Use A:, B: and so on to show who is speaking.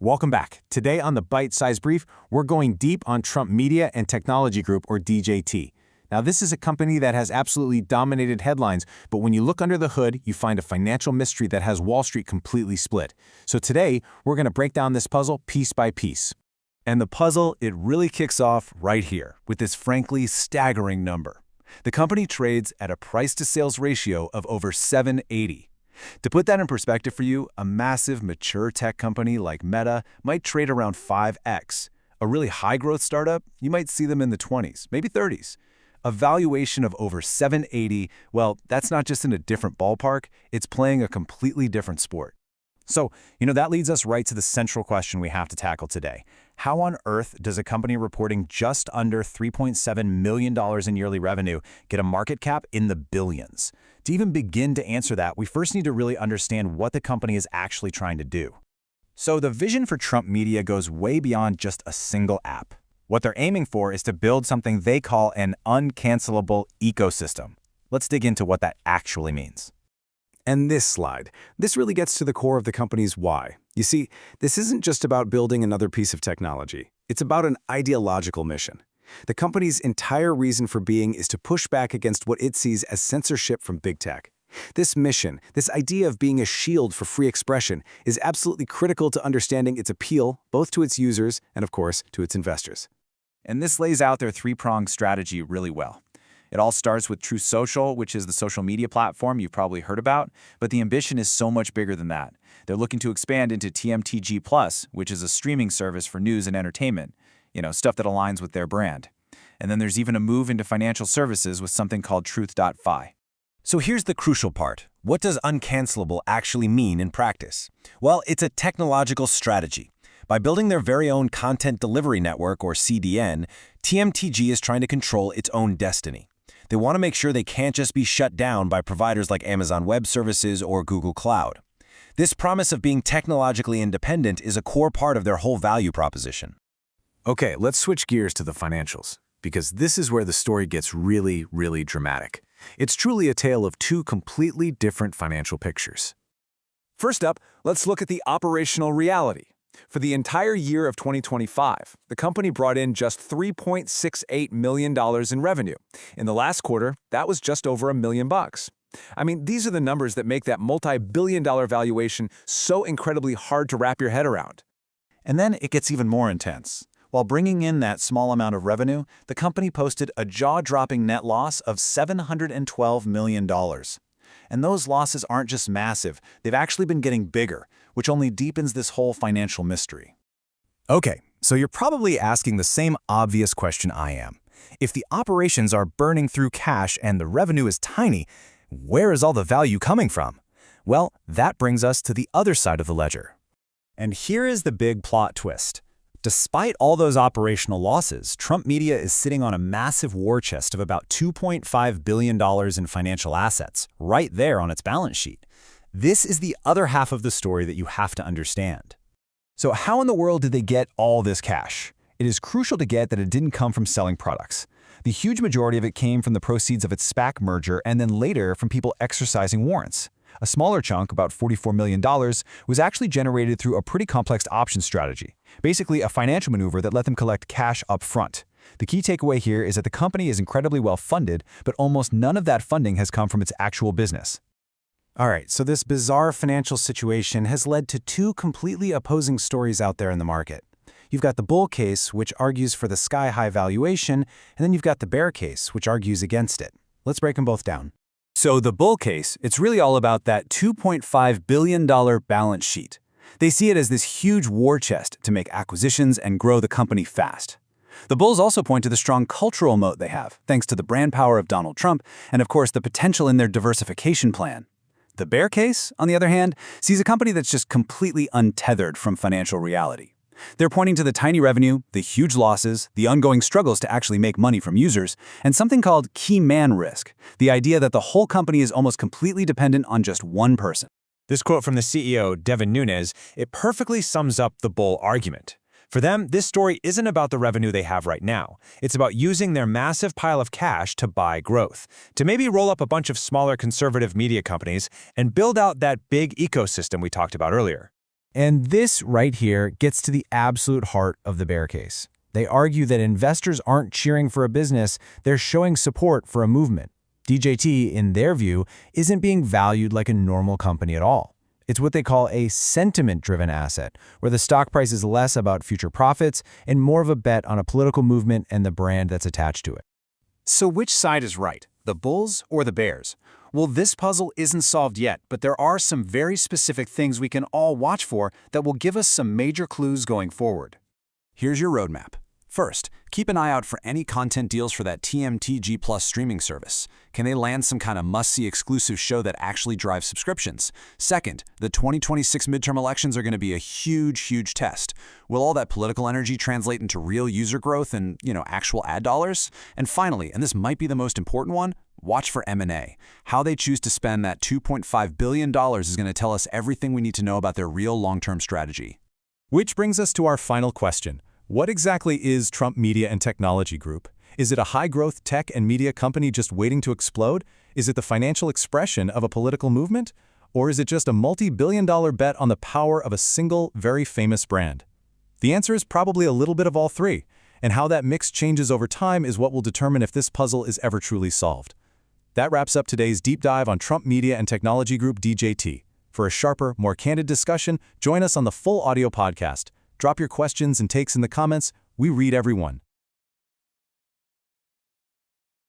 A: Welcome back. Today on the Byte-Size Brief, we're going deep on Trump Media and Technology Group, or DJT. Now, this is a company that has absolutely dominated headlines, but when you look under the hood, you find a financial mystery that has Wall Street completely split. So today, we're going to break down this puzzle piece by piece.
B: And the puzzle, it really kicks off right here with this frankly staggering number. The company trades at a price-to-sales ratio of over 780. To put that in perspective for you, a massive, mature tech company like Meta might trade around 5x. A really high-growth startup, you might see them in the 20s, maybe 30s. A valuation of over 780, well, that's not just in a different ballpark, it's playing a completely different sport.
A: So, that leads us right to the central question we have to tackle today. How on earth does a company reporting just under $3.7 million in yearly revenue get a market cap in the billions? To even begin to answer that, we first need to really understand what the company is actually trying to do. So the vision for Trump Media goes way beyond just a single app. What they're aiming for is to build something they call an uncancellable ecosystem. Let's dig into what that actually means.
C: And this really gets to the core of the company's why. You see, this isn't just about building another piece of technology. It's about an ideological mission. The company's entire reason for being is to push back against what it sees as censorship from big tech. This mission, this idea of being a shield for free expression, is absolutely critical to understanding its appeal, both to its users and, of course, to its investors.
A: And this lays out their three-pronged strategy really well. It all starts with Truth Social, which is the social media platform you've probably heard about, but the ambition is so much bigger than that. They're looking to expand into TMTG+, which is a streaming service for news and entertainment, stuff that aligns with their brand. And then there's even a move into financial services with something called Truth.Fi.
B: So here's the crucial part. What does uncancellable actually mean in practice? Well, it's a technological strategy. By building their very own content delivery network, or CDN, TMTG is trying to control its own destiny. They want to make sure they can't just be shut down by providers like Amazon Web Services or Google Cloud. This promise of being technologically independent is a core part of their whole value proposition.
C: Okay, let's switch gears to the financials, because this is where the story gets really, really dramatic. It's truly a tale of two completely different financial pictures. First up, let's look at the operational reality. For the entire year of 2025, the company brought in just $3.68 million in revenue. In the last quarter, that was just over $1 million. I mean, these are the numbers that make that multi-billion-dollar valuation so incredibly hard to wrap your head around.
A: And then it gets even more intense. While bringing in that small amount of revenue, the company posted a jaw-dropping net loss of $712 million. And those losses aren't just massive, they've actually been getting bigger, which only deepens this whole financial mystery.
B: Okay, so you're probably asking the same obvious question I am. If the operations are burning through cash and the revenue is tiny, where is all the value coming from? Well, that brings us to the other side of the ledger.
D: And here is the big plot twist. Despite all those operational losses, Trump Media is sitting on a massive war chest of about $2.5 billion in financial assets, right there on its balance sheet. This is the other half of the story that you have to understand. So how in the world did they get all this cash? It is crucial to get that it didn't come from selling products. The huge majority of it came from the proceeds of its SPAC merger and then later from people exercising warrants. A smaller chunk, about $44 million, was actually generated through a pretty complex option strategy, basically a financial maneuver that let them collect cash up front. The key takeaway here is that the company is incredibly well funded, but almost none of that funding has come from its actual business.
A: All right, so this bizarre financial situation has led to two completely opposing stories out there in the market. You've got the bull case, which argues for the sky-high valuation, and then you've got the bear case, which argues against it. Let's break them both down.
D: So the bull case, it's really all about that $2.5 billion balance sheet. They see it as this huge war chest to make acquisitions and grow the company fast. The bulls also point to the strong cultural moat they have, thanks to the brand power of Donald Trump and, of course, the potential in their diversification plan. The bear case, on the other hand, sees a company that's just completely untethered from financial reality. They're pointing to the tiny revenue, the huge losses, the ongoing struggles to actually make money from users, and something called key man risk, the idea that the whole company is almost completely dependent on just one person.
E: This quote from the CEO, Devin Nunes, it perfectly sums up the bull argument. For them, this story isn't about the revenue they have right now. It's about using their massive pile of cash to buy growth, to maybe roll up a bunch of smaller conservative media companies and build out that big ecosystem we talked about earlier.
B: And this right here gets to the absolute heart of the bear case. They argue that investors aren't cheering for a business, they're showing support for a movement. DJT, in their view, isn't being valued like a normal company at all. It's what they call a sentiment-driven asset, where the stock price is less about future profits and more of a bet on a political movement and the brand that's attached to it.
A: So which side is right, the bulls or the bears? Well, this puzzle isn't solved yet, but there are some very specific things we can all watch for that will give us some major clues going forward.
F: Here's your roadmap. First, keep an eye out for any content deals for that TMTG Plus streaming service. Can they land some kind of must-see exclusive show that actually drives subscriptions? Second, the 2026 midterm elections are going to be a huge test. Will all that political energy translate into real user growth and, actual ad dollars? And finally, and this might be the most important one, watch for M&A. How they choose to spend that $2.5 billion is going to tell us everything we need to know about their real long-term strategy.
E: Which brings us to our final question. What exactly is Trump Media and Technology Group? Is it a high-growth tech and media company just waiting to explode? Is it the financial expression of a political movement? Or is it just a multi-billion-dollar bet on the power of a single, very famous brand? The answer is probably a little bit of all three, and how that mix changes over time is what will determine if this puzzle is ever truly solved. That wraps up today's deep dive on Trump Media and Technology Group DJT. For a sharper, more candid discussion, join us on the full audio podcast. Drop your questions and takes in the comments. We read every one.